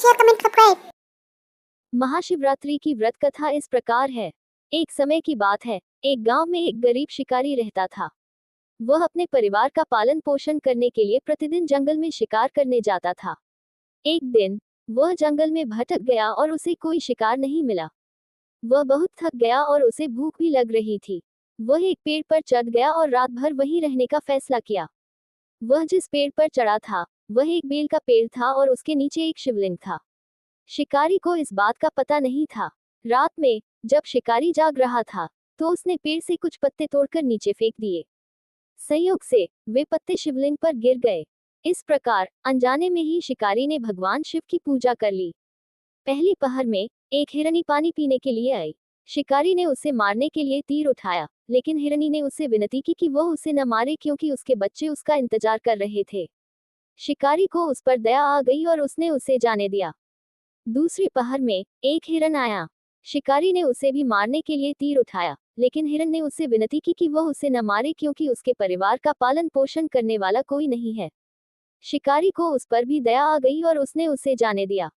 Share comment subscribe. Mahashivratri की व्रत कथा इस प्रकार है। एक समय की बात है, एक गांव में एक गरीब शिकारी रहता था। वह अपने परिवार का पालन पोषण करने के लिए प्रतिदिन जंगल में शिकार करने जाता था। एक दिन वह जंगल में भटक गया और उसे कोई शिकार नहीं मिला। वह बहुत थक गया और उसे भूख भी लग रही थी। वह एक पेड़ पर चढ़ गया और रात भर वहीं रहने का फैसला किया। वह जिस पेड़ पर चढ़ा था, वह एक बेल का पेड़ था और उसके नीचे एक शिवलिंग था। शिकारी को इस बात का पता नहीं था। रात में जब शिकारी जाग रहा था, तो उसने पेड़ से कुछ पत्ते तोड़कर नीचे फेंक दिए। संयोग से वे पत्ते शिवलिंग पर गिर गए। इस प्रकार अनजाने में ही शिकारी ने भगवान शिव की पूजा कर ली। पहली पहर में एक हिरनी पानी पीने के लिए आई। शिकारी ने उसे मारने के लिए तीर उठाया, लेकिन हिरनी ने उससे विनती की कि वह उसे न मारे क्योंकि उसके बच्चे उसका इंतजार कर रहे थे। शिकारी को उस पर दया आ गई और उसने उसे जाने दिया। दूसरी पहर में एक हिरन आया। शिकारी ने उसे भी मारने के लिए तीर उठाया, लेकिन हिरन ने उससे विनती की कि वह उसे न मारे क्योंकि उसके परिवार का पालन पोषण करने वाला कोई नहीं है। शिकारी को उस पर भी दया आ गई और उसने उसे जाने दिया।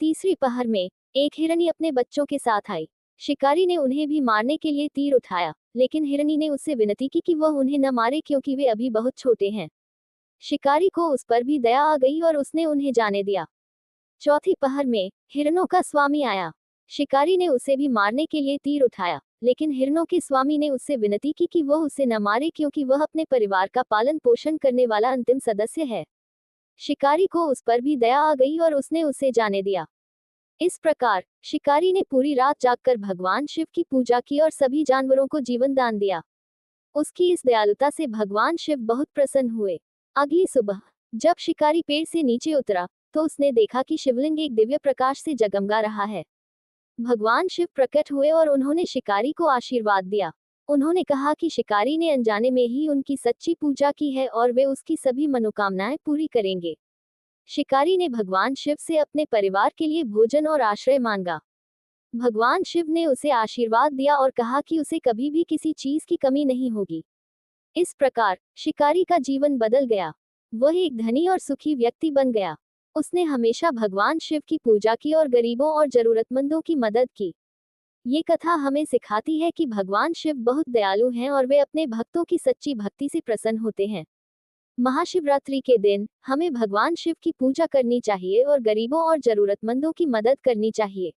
तीसरी पहर में एक हिरनी अपने बच्चों के साथ आई। शिकारी ने उन्हें भी मारने के लिए तीर उठाया, लेकिन हिरनी ने उससे विनती की कि वह उन्हें न मारे क्योंकि वे अभी बहुत छोटे हैं। शिकारी को उस पर भी दया आ गई और उसने उन्हें जाने दिया। चौथी पहर में हिरणों का स्वामी आया। शिकारी ने उसे भी मारने के लिए तीर उठाया, लेकिन हिरणों के स्वामी ने उससे विनती की कि वह उसे न मारे क्योंकि वह अपने परिवार का पालन पोषण करने वाला अंतिम सदस्य है। शिकारी को उस पर भी दया आ गई और उसने उसे जाने दिया। इस प्रकार शिकारी ने पूरी रात जागकर भगवान शिव की पूजा की और सभी जानवरों को जीवन दान दिया। उसकी इस दयालुता से भगवान शिव बहुत प्रसन्न हुए। अगली सुबह जब शिकारी पेड़ से नीचे उतरा, तो उसने देखा कि शिवलिंग एक दिव्य प्रकाश से जगमगा रहा है। भगवान शिव प्रकट हुए और उन्होंने शिकारी को आशीर्वाद दिया। उन्होंने कहा कि शिकारी ने अनजाने में ही उनकी सच्ची पूजा की है और वे उसकी सभी मनोकामनाएं पूरी करेंगे। शिकारी ने भगवान शिव से अपने परिवार के लिए भोजन और आश्रय मांगा। भगवान शिव ने उसे आशीर्वाद दिया और कहा कि उसे कभी भी किसी चीज की कमी नहीं होगी। इस प्रकार शिकारी का जीवन बदल गया। वह एक धनी और सुखी व्यक्ति बन गया। उसने हमेशा भगवान शिव की पूजा की और गरीबों और जरूरतमंदों की मदद की। ये कथा हमें सिखाती है कि भगवान शिव बहुत दयालु हैं और वे अपने भक्तों की सच्ची भक्ति से प्रसन्न होते हैं। महाशिवरात्रि के दिन हमें भगवान शिव की पूजा करनी चाहिए और गरीबों और जरूरतमंदों की मदद करनी चाहिए।